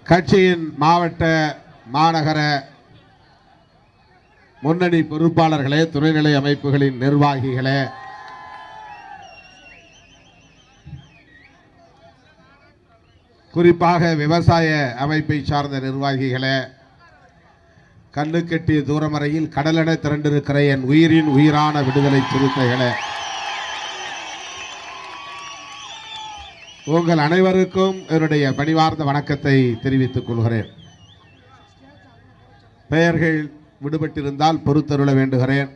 கட்சியின் மாவட்ட மாநகர முன்னணி பொறுப்பாளர்களே, துணைநிலை அமைப்புகளின் நிர்வாகிகளே, குறிப்பாக விவசாய அமைப்பை சார்ந்த நிர்வாகிகளே, கண்ணுக்கெட்டிய தூரம் வரையில் கடலென திரண்டிருக்கிற என் உயிரின் உயிரான விடுதலை சிறுத்தைகளே, உங்கள் அனைவருக்கும் என்னுடைய பணிவார்ந்த வணக்கத்தை தெரிவித்துக் கொள்கிறேன். பெயர்கள் விடுபட்டிருந்தால் பொறுத்தருள வேண்டுகிறேன்.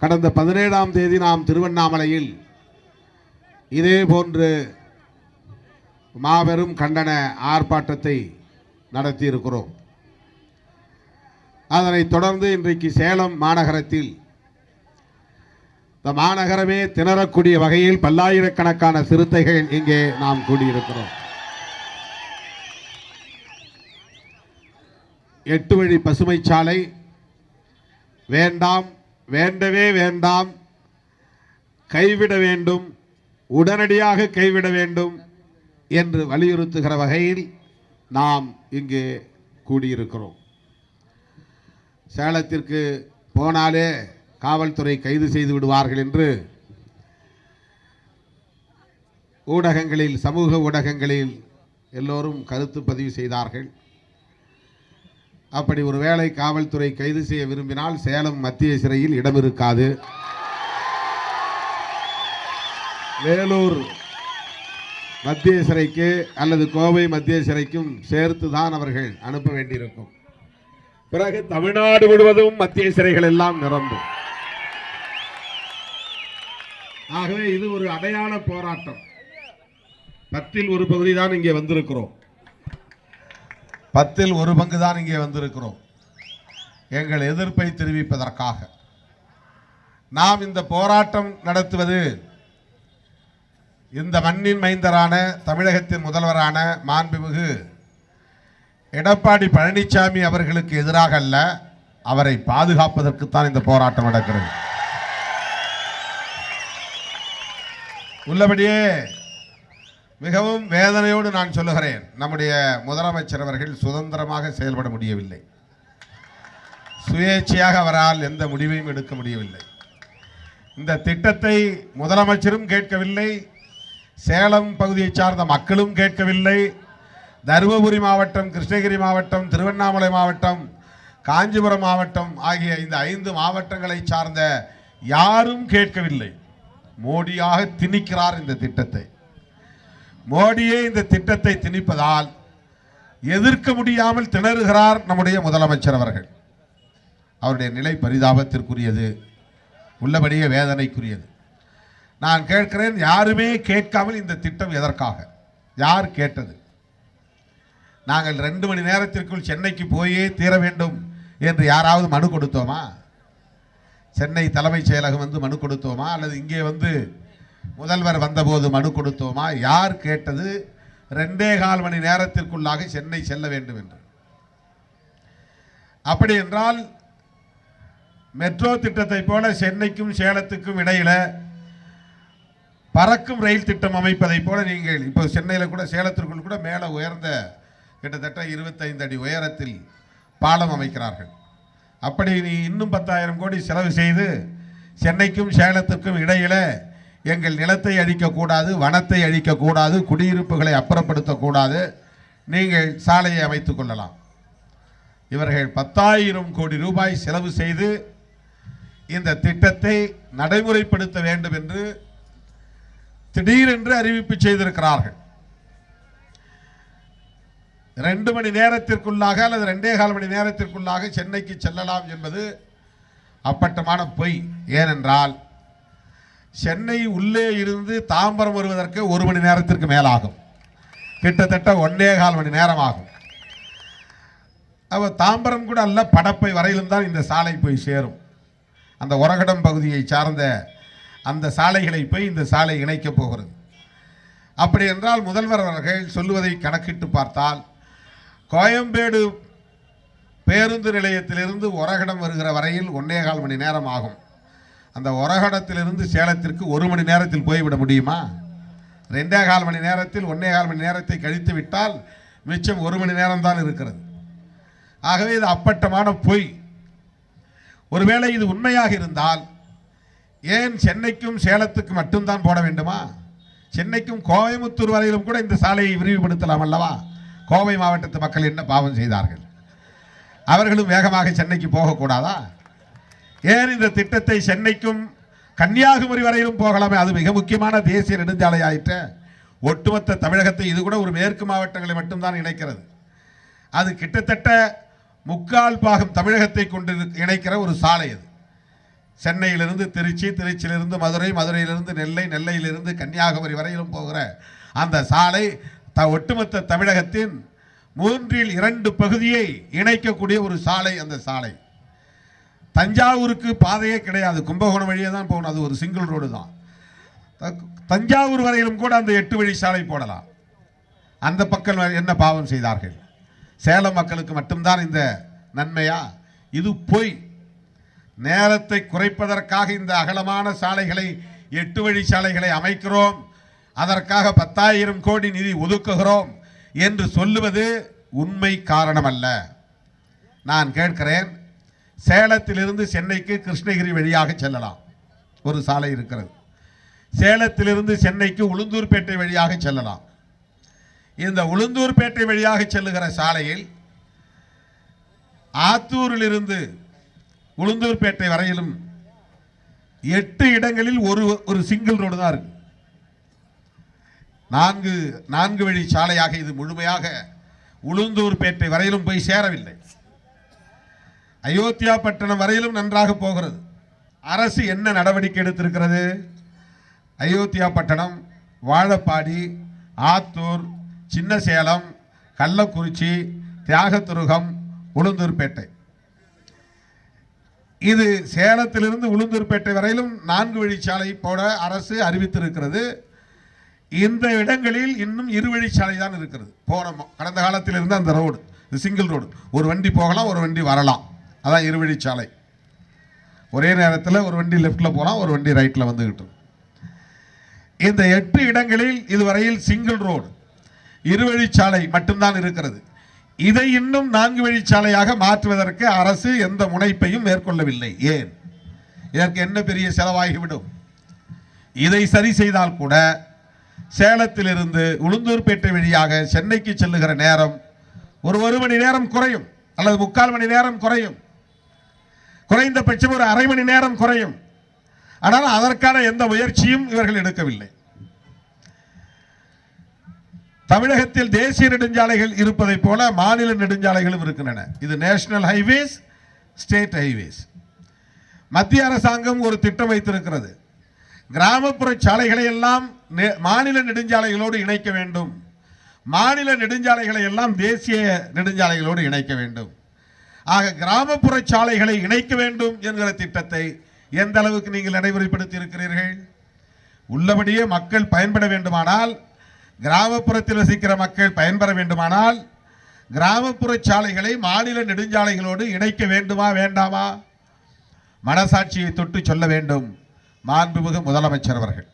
கடந்த 17ஆம் தேதி நாம் திருவண்ணாமலையில் இதே போன்று மாபெரும் கண்டன ஆர்ப்பாட்டத்தை நடத்தியிருக்கிறோம். அதனைத் தொடர்ந்து இன்றைக்கு சேலம் மாநகரத்தில் இந்த மாநகரமே திணறக்கூடிய வகையில் பல்லாயிரக்கணக்கான சிறுத்தைகள் இங்கே நாம் கூடியிருக்கிறோம். 8 வழி பசுமை சாலை வேண்டாம், வேண்டவே வேண்டாம், கைவிட வேண்டும், உடனடியாக கைவிட வேண்டும் என்று வலியுறுத்துகிற வகையில் நாம் இங்கே கூடியிருக்கிறோம். சேலத்திற்கு போனாலே காவல்துறை கைது செய்து விடுவார்கள் என்று ஊடகங்களில், சமூக ஊடகங்களில் எல்லோரும் கருத்து பதிவு செய்தார்கள். அப்படி ஒருவேளை காவல்துறை கைது செய்ய விரும்பினால் சேலம் மத்திய சிறையில் இடம் இருக்காது. வேலூர் மத்திய சிறைக்கு அல்லது கோவை மத்திய சிறைக்கும் சேர்த்து தான் அவர்கள் அனுப்ப வேண்டியிருக்கும். பிறகு தமிழ்நாடு முழுவதும் மத்திய சிறைகள் எல்லாம் நிரம்பும். ஆகவே இது ஒரு அடையாள போராட்டம். 10ல் ஒரு பகுதி தான் இங்கே வந்திருக்கிறோம். 10ல் ஒரு பங்கு தான் இங்கே வந்திருக்கிறோம். எங்கள் எதிர்ப்பை தெரிவிப்பதற்காக நாம் இந்த போராட்டம் நடத்துவது இந்த மண்ணின் மைந்தரான தமிழகத்தின் முதல்வரான மாண்புமிகு எடப்பாடி பழனிசாமி அவர்களுக்கு எதிராக அல்ல, அவரை பாதுகாப்பதற்குத்தான் இந்த போராட்டம் நடக்கிறது. உள்ளபடியே மிகவும் வேதனையோடு நான் சொல்லுகிறேன், நம்முடைய முதலமைச்சர் அவர்கள் சுதந்திரமாக செயல்பட முடியவில்லை. சுயேட்சையாக அவரால் எந்த முடிவையும் எடுக்க முடியவில்லை. இந்த திட்டத்தை முதலமைச்சரும் கேட்கவில்லை, சேலம் பகுதியை சார்ந்த மக்களும் கேட்கவில்லை, தருமபுரி மாவட்டம், கிருஷ்ணகிரி மாவட்டம், திருவண்ணாமலை மாவட்டம், காஞ்சிபுரம் மாவட்டம் ஆகிய இந்த 5 மாவட்டங்களை சார்ந்த யாரும் கேட்கவில்லை. மோடியாக திணிக்கிறார் இந்த திட்டத்தை. மோடியே இந்த திட்டத்தை திணிப்பதால் எதிர்க்க முடியாமல் திணறுகிறார் நம்முடைய முதலமைச்சர் அவர்கள். அவருடைய நிலை பரிதாபத்திற்குரியது, உள்ளபடியே வேதனைக்குரியது. நான் கேட்கிறேன், யாருமே கேட்காமல் இந்த திட்டம் எதற்காக? யார் கேட்டது? நாங்கள் 2 மணி நேரத்திற்குள் சென்னைக்கு போயே தீர வேண்டும் என்று யாராவது மனு கொடுத்தோமா? சென்னை தலைமைச் செயலகம் வந்து மனு கொடுத்தோமா? அல்லது இங்கே வந்து முதல்வர் வந்தபோது மனு கொடுத்தோமா? யார் கேட்டது 2.25 மணி நேரத்திற்குள்ளாக சென்னை செல்ல வேண்டும் என்று? அப்படி என்றால் மெட்ரோ திட்டத்தை போல சென்னைக்கும் சேலத்துக்கும் இடையில பறக்கும் ரயில் திட்டம் அமைப்பதை போல நீங்கள் இப்போ சென்னையில் கூட, சேலத்திற்குள் கூட மேலே உயர்ந்த கிட்டத்தட்ட 25 அடி உயரத்தில் பாலம் அமைக்கிறார்கள். அப்படி நீ இன்னும் 10,000 கோடி செலவு செய்து சென்னைக்கும் சேலத்திற்கும் இடையில எங்கள் நிலத்தை அழிக்கக்கூடாது, வனத்தை அழிக்கக்கூடாது, குடியிருப்புகளை அப்புறப்படுத்தக்கூடாது, நீங்கள் சாலையை அமைத்துக் கொள்ளலாம். இவர்கள் 10,000 கோடி ரூபாய் செலவு செய்து இந்த திட்டத்தை நடைமுறைப்படுத்த வேண்டும் என்று திடீரென்று அறிவிப்பு செய்திருக்கிறார்கள். 2 மணி நேரத்திற்குள்ளாக அல்லது 2.25 மணி நேரத்திற்குள்ளாக சென்னைக்கு செல்லலாம் என்பது அப்பட்டமான பொய். ஏனென்றால் சென்னை உள்ளே இருந்து தாம்பரம் வருவதற்கு 1 மணி நேரத்திற்கு மேலாகும், கிட்டத்தட்ட 1.25 மணி நேரம் ஆகும். அப்போ தாம்பரம் கூட அல்ல, படப்பை வரையிலும் தான் இந்த சாலை போய் சேரும். அந்த ஒரகடம் பகுதியை சார்ந்த அந்த சாலைகளை போய் இந்த சாலை இணைக்கப் போகிறது. அப்படி என்றால் முதல்வர் அவர்கள் சொல்லுவதை கணக்கிட்டு பார்த்தால் கோயம்பேடு பேருந்து நிலையத்திலிருந்து ஒரகடம் வருகிற வரையில் 1.25 மணி நேரம் ஆகும். அந்த ஒரகடத்திலிருந்து சேலத்திற்கு 1 மணி நேரத்தில் போய்விட முடியுமா? 2.25 மணி நேரத்தில் 1.25 மணி நேரத்தை கழித்து விட்டால் மிச்சம் 1 மணி நேரம் தான் இருக்கிறது. ஆகவே இது அப்பட்டமான பொய். ஒருவேளை இது உண்மையாக இருந்தால் ஏன் சென்னைக்கும் சேலத்துக்கும் மட்டும்தான் போட வேண்டுமா? சென்னைக்கும் கோயமுத்தூர் வரையிலும் கூட இந்த சாலையை விரிவுபடுத்தலாம் அல்லவா? கோவை மாவட்டத்து மக்கள் என்ன பாவம் செய்தார்கள்? அவர்களும் வேகமாக சென்னைக்கு போகக்கூடாதா? ஏன் இந்த திட்டத்தை சென்னைக்கும் கன்னியாகுமரி வரையிலும் போகலாமே? அது மிக முக்கியமான தேசிய நெடுஞ்சாலை ஆயிற்று. ஒட்டுமொத்த தமிழகத்தை, இது கூட ஒரு மேற்கு மாவட்டங்களை மட்டும்தான் இணைக்கிறது. அது கிட்டத்தட்ட 3/4 பாகம் தமிழகத்தை கொண்டு இணைக்கிற ஒரு சாலை. அது சென்னையிலிருந்து திருச்சி, திருச்சியிலிருந்து மதுரை, மதுரையிலிருந்து நெல்லை, நெல்லையிலிருந்து கன்னியாகுமரி வரையிலும் போகிற அந்த சாலை ஒட்டுமொத்த தமிழகத்தின் 3/2 பகுதியை இணைக்கக்கூடிய ஒரு சாலை. அந்த சாலை தஞ்சாவூருக்கு பாதையே கிடையாது, கும்பகோணம் வழியே தான் போகணும். அது ஒரு சிங்கிள் ரோடு தான். தஞ்சாவூர் வரையிலும் கூட அந்த 8 வழி சாலை போடலாம். அந்த பக்கம் என்ன பாவம் செய்தார்கள்? சேலம் மக்களுக்கு மட்டும்தான் இந்த நன்மையா? இது பொய். நேரத்தை குறைப்பதற்காக இந்த அகலமான சாலைகளை, 8 வழி சாலைகளை அமைக்கிறோம், அதற்காக 10,000 கோடி நிதி ஒதுக்குகிறோம் என்று சொல்லுவது உண்மை காரணம் அல்ல. நான் கேட்கிறேன், சேலத்திலிருந்து சென்னைக்கு கிருஷ்ணகிரி வழியாக செல்லலாம், ஒரு சாலை இருக்கிறது. சேலத்திலிருந்து சென்னைக்கு உளுந்தூர்பேட்டை வழியாக செல்லலாம். இந்த உளுந்தூர்பேட்டை வழியாக செல்லுகிற சாலையில் ஆத்தூரிலிருந்து உளுந்தூர்பேட்டை வரையிலும் 8 இடங்களில் ஒரு சிங்கிள் ரோடு தான் இருக்கு. 4 வழி சாலையாக இது முழுமையாக உளுந்தூர்பேட்டை வரையிலும் போய் சேரவில்லை. அயோத்தியா பட்டணம் வரையிலும் நன்றாக போகிறது. அரசு என்ன நடவடிக்கை எடுத்திருக்கிறது? அயோத்தியா பட்டணம், வாழப்பாடி, ஆத்தூர், சின்ன சேலம், கள்ளக்குறிச்சி, தியாகதுருகம், உளுந்தூர்பேட்டை, இது சேலத்திலிருந்து உளுந்தூர்பேட்டை வரையிலும் 4 வழி சாலை போட அரசு அறிவித்திருக்கிறது. இந்த இடங்களில் இன்னும் 2 வழி சாலை தான் இருக்கிறது. கடந்த காலத்தில் இருந்த அந்த ரோடு சிங்கிள் ரோடு, ஒரு வண்டி போகலாம், ஒரு வண்டி வரலாம். அதான் 2 வழி சாலை. ஒரே நேரத்தில் ஒரு வண்டி லெஃப்டில் போகலாம், ஒரு வண்டி ரைட்டில் வந்துகிட்டு. இந்த 8 இடங்களில் இதுவரையில் சிங்கிள் ரோடு, 2 வழி சாலை மட்டும்தான் இருக்கிறது. இதை இன்னும் 4 வழி சாலையாக மாற்றுவதற்கு அரசு எந்த முனைப்பையும் மேற்கொள்ளவில்லை. ஏன்? இதற்கு என்ன பெரிய செலவாகிவிடும்? இதை சரி செய்தால் கூட சேலத்திலிருந்து உளுந்தூர்பேட்டை வழியாக சென்னைக்கு செல்லுகிற நேரம் ஒரு 1 மணி நேரம் குறையும், அல்லது 3/4 மணி நேரம் குறையும், குறைந்தபட்சம் ஒரு அரை மணி நேரம் குறையும். ஆனால் அதற்கான எந்த முயற்சியும் இவர்கள் எடுக்கவில்லை. தமிழகத்தில் தேசிய நெடுஞ்சாலைகள் இருப்பதை போல மாநில நெடுஞ்சாலைகளும் இருக்கின்றன. இது நேஷனல் ஹைவேஸ், ஸ்டேட் ஹைவேஸ். மத்திய அரசாங்கம் ஒரு திட்டம் வைத்திருக்கிறது. கிராமப்புற சாலைகளை எல்லாம் மாநில நெடுஞ்சாலைகளோடு இணைக்க வேண்டும், மாநில நெடுஞ்சாலைகளை எல்லாம் தேசிய நெடுஞ்சாலைகளோடு இணைக்க வேண்டும். ஆக கிராமப்புற சாலைகளை இணைக்க வேண்டும் என்கிற திட்டத்தை எந்த அளவுக்கு நீங்கள் நடைமுறைப்படுத்தி இருக்கிறீர்கள்? உள்ளபடியே மக்கள் பயன்பட வேண்டுமானால், கிராமப்புறத்தில் வசிக்கிற மக்கள் பயன்பெற வேண்டுமானால் கிராமப்புற சாலைகளை மாநில நெடுஞ்சாலைகளோடு இணைக்க வேண்டுமா வேண்டாமா? மனசாட்சியை தொட்டு சொல்ல வேண்டும் மாண்புமிகு முதலமைச்சர் அவர்கள்.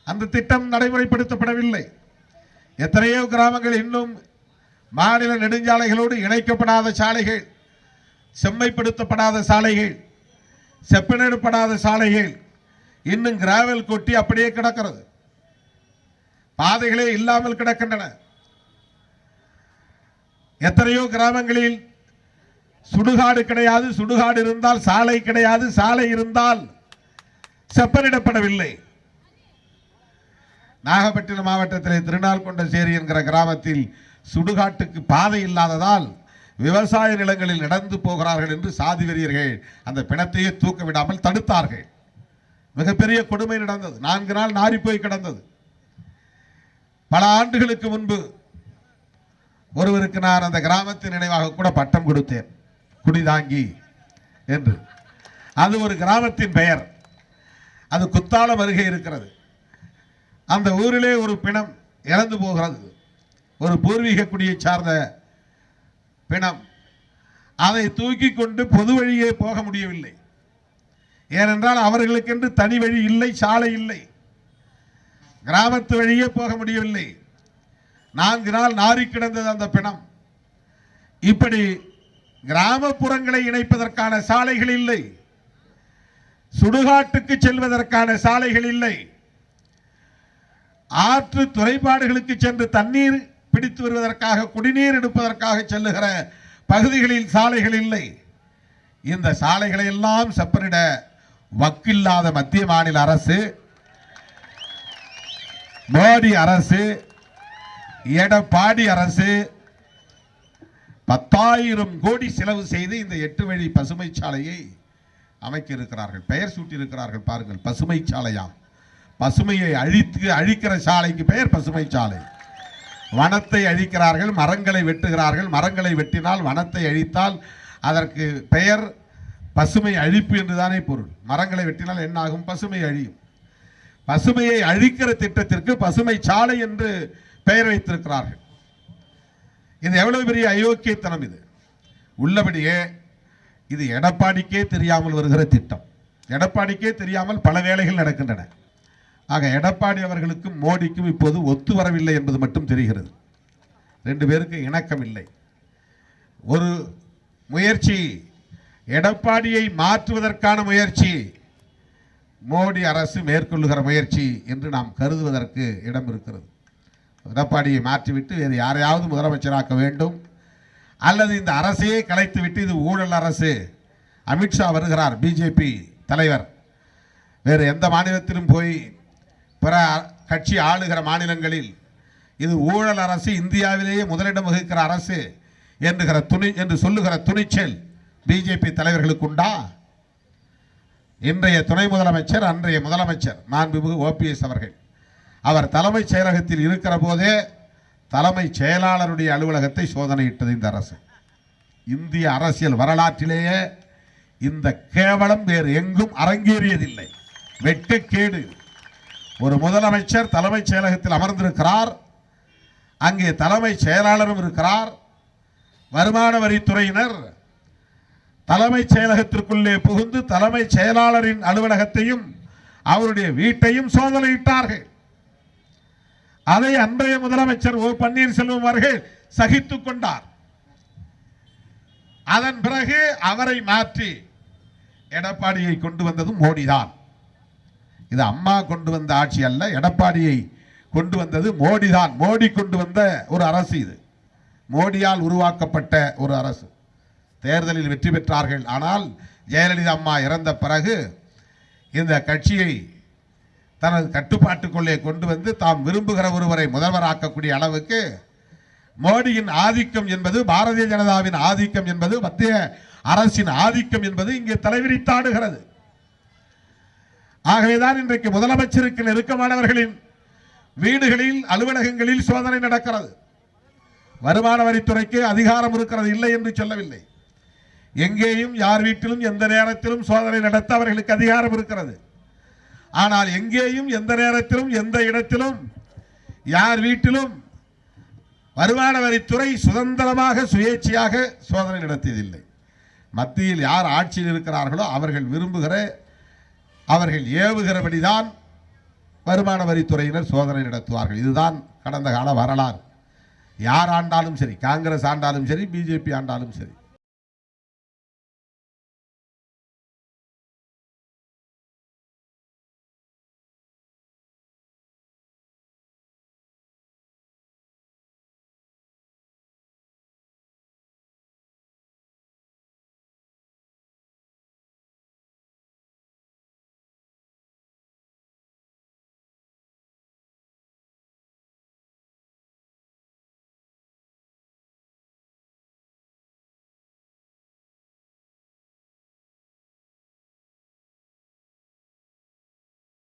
அந்த திட்டம் நடைமுறைப்படுத்தப்படவில்லை. எத்தனையோ கிராமங்கள் இன்னும் மாநில நெடுஞ்சாலைகளோடு இணைக்கப்படாத சாலைகள், செம்மைப்படுத்தப்படாத சாலைகள், செப்பனிடப்படாத சாலைகள் இன்னும் கிராவல் கொட்டி அப்படியே கிடக்கிறது. பாதைகளே இல்லாமல் கிடக்கின்றன. எத்தனையோ கிராமங்களில் சுடுகாடு கிடையாது, சுடுகாடு இருந்தால் சாலை கிடையாது, சாலை இருந்தால் செப்பனிடப்படவில்லை. நாகப்பட்டினம் மாவட்டத்தில் திருநாள்கொண்டசேரி என்கிற கிராமத்தில் சுடுகாட்டுக்கு பாதை இல்லாததால் விவசாய நிலங்களில் நடந்து போகிறார்கள் என்று சாதி வெறியர்கள் அந்த பிணத்தையே தூக்க விடாமல் தடுத்தார்கள். மிகப்பெரிய கொடுமை நடந்தது. 4 நாள் நாரி போய் கிடந்தது. பல ஆண்டுகளுக்கு முன்பு ஒருவருக்கு நான் அந்த கிராமத்தின் நினைவாக கூட பட்டம் கொடுத்தேன், குடிதாங்கி என்று. அது ஒரு கிராமத்தின் பெயர். அது குத்தாலம் அருகே இருக்கிறது. அந்த ஊரிலே ஒரு பிணம் இறந்து போகிறது, ஒரு பூர்வீக குடியை சார்ந்த பிணம். அதை தூக்கி கொண்டு பொது வழியே போக முடியவில்லை. ஏனென்றால் அவர்களுக்கென்று தனி வழி இல்லை, சாலை இல்லை. கிராமத்து வழியே போக முடியவில்லை. 4 நாள் நாறி கிடந்தது அந்த பிணம். இப்படி கிராமப்புறங்களை இணைப்பதற்கான சாலைகள் இல்லை, சுடுகாட்டுக்கு செல்வதற்கான சாலைகள் இல்லை, ஆற்று துறைப்பாடுகளுக்கு சென்று தண்ணீர் பிடித்து வருவதற்காக குடிநீர் எடுப்பதற்காக செல்லுகிற பகுதிகளில் சாலைகள் இல்லை. இந்த சாலைகளை எல்லாம் செப்பனிட வக்கில்லாத மத்திய மாநில அரசு, மோடி அரசு, எடப்பாடி அரசு 10,000 கோடி செலவு செய்து இந்த 8 வழி பசுமை சாலையை அமைக்க இருக்கிறார்கள். பெயர் சூட்டி இருக்கிறார்கள். பாருங்கள், பசுமை சாலையாம். பசுமையை அழிக்கிற சாலைக்கு பெயர் பசுமை சாலை. வனத்தை அழிக்கிறார்கள், மரங்களை வெட்டுகிறார்கள். மரங்களை வெட்டினால், வனத்தை அழித்தால் அதற்கு பெயர் பசுமை அழிப்பு என்றுதானே பொருள். மரங்களை வெட்டினால் என்ன ஆகும்? பசுமை அழியும். பசுமையை அழிக்கிற திட்டத்திற்கு பசுமை சாலை என்று பெயர் வைத்திருக்கிறார்கள். இது எவ்வளவு பெரிய அயோக்கியத்தனம்! இது உள்ளபடியே இது எடப்பாடிக்கே தெரியாமல் வருகிற திட்டம். எடப்பாடிக்கே தெரியாமல் பல வேலைகள் நடக்கின்றன. ஆக எடப்பாடி அவர்களுக்கும் மோடிக்கும் இப்போது ஒத்து வரவில்லை என்பது மட்டும் தெரிகிறது. 2 பேருக்கு இணக்கம் இல்லை. ஒரு முயற்சி எடப்பாடியை மாற்றுவதற்கான முயற்சி, மோடி அரசு மேற்கொள்ளுகிற முயற்சி என்று நாம் கருதுவதற்கு இடம் இருக்கிறது. எடப்பாடியை மாற்றிவிட்டு வேறு யாரையாவது முதலமைச்சராக்க வேண்டும், அல்லது இந்த அரசையே கலைத்துவிட்டு இது ஊழல் அரசு. அமித்ஷா வருகிறார், பிஜேபி தலைவர். வேறு எந்த மாநிலத்திலும் போய் பிற கட்சி ஆளுகிற மாநிலங்களில் இது ஊழல் அரசு, இந்தியாவிலேயே முதலிடம் வகிக்கிற அரசு என்று சொல்லுகிற துணிச்சல் பிஜேபி தலைவர்களுக்கு உண்டா? இன்றைய துணை முதலமைச்சர், அன்றைய முதலமைச்சர் மாண்புமிகு ஓபிஎஸ் அவர்கள், அவர் தலைமைச் செயலகத்தில் இருக்கிற போதே தலைமைச் செயலாளருடைய அலுவலகத்தை சோதனையிட்டது இந்த அரசு. இந்திய அரசியல் வரலாற்றிலேயே இந்த கேவலம் வேறு எங்கும் அரங்கேறியதில்லை. வெட்கக்கேடு. ஒரு முதலமைச்சர் தலைமைச் செயலகத்தில் அமர்ந்திருக்கிறார், அங்கே தலைமைச் செயலாளரும் இருக்கிறார். வருமான வரித்துறையினர் தலைமைச் செயலகத்திற்குள்ளே புகுந்து தலைமைச் செயலாளரின் அலுவலகத்தையும் அவருடைய வீட்டையும் சோதனையிட்டார்கள். அதை அன்றைய முதலமைச்சர் ஓ பன்னீர்செல்வம் அவர்கள் சகித்துக் கொண்டார். அதன் பிறகு அவரை மாற்றி எடப்பாடியை கொண்டு வந்ததும் மோடிதான். இது அம்மா கொண்டு வந்த ஆட்சி அல்ல, எடப்பாடியை கொண்டு வந்தது மோடிதான். மோடி கொண்டு வந்த ஒரு அரசு இது. மோடியால் உருவாக்கப்பட்ட ஒரு அரசு. தேர்தலில் வெற்றி பெற்றார்கள். ஆனால் ஜெயலலிதா அம்மா இறந்த பிறகு இந்த கட்சியை தனது கட்டுப்பாட்டுக்குள்ளே கொண்டு வந்து தாம் விரும்புகிற ஒருவரை முதல்வராக்கக்கூடிய அளவுக்கு மோடியின் ஆதிக்கம் என்பது, பாரதிய ஜனதாவின் ஆதிக்கம் என்பது, மத்திய அரசின் ஆதிக்கம் என்பது இங்கே தலைவிரித்தாடுகிறது. ஆகவேதான் இன்றைக்கு முதலமைச்சருக்கு நெருக்கமானவர்களின் வீடுகளில், அலுவலகங்களில் சோதனை நடக்கிறது. வருமான வரித்துறைக்கு அதிகாரம் இருக்கிறது, இல்லை என்று சொல்லவில்லை. எங்கேயும் யார் வீட்டிலும் எந்த நேரத்திலும் சோதனை நடத்த அவர்களுக்கு அதிகாரம் இருக்கிறது. ஆனால் எங்கேயும் எந்த நேரத்திலும் எந்த இடத்திலும் யார் வீட்டிலும் வருமான வரித்துறை சுதந்திரமாக சுயேட்சையாக சோதனை நடத்தியதில்லை. மத்தியில் யார் ஆட்சியில் இருக்கிறார்களோ அவர்கள் விரும்புகிற, அவர்கள் ஏவுகிறபடிதான் வருமான வரித்துறையினர் சோதனை நடத்துவார்கள். இதுதான் கடந்த கால வரலாறு. யார் ஆண்டாலும் சரி, காங்கிரஸ் ஆண்டாலும் சரி, பிஜேபி ஆண்டாலும் சரி.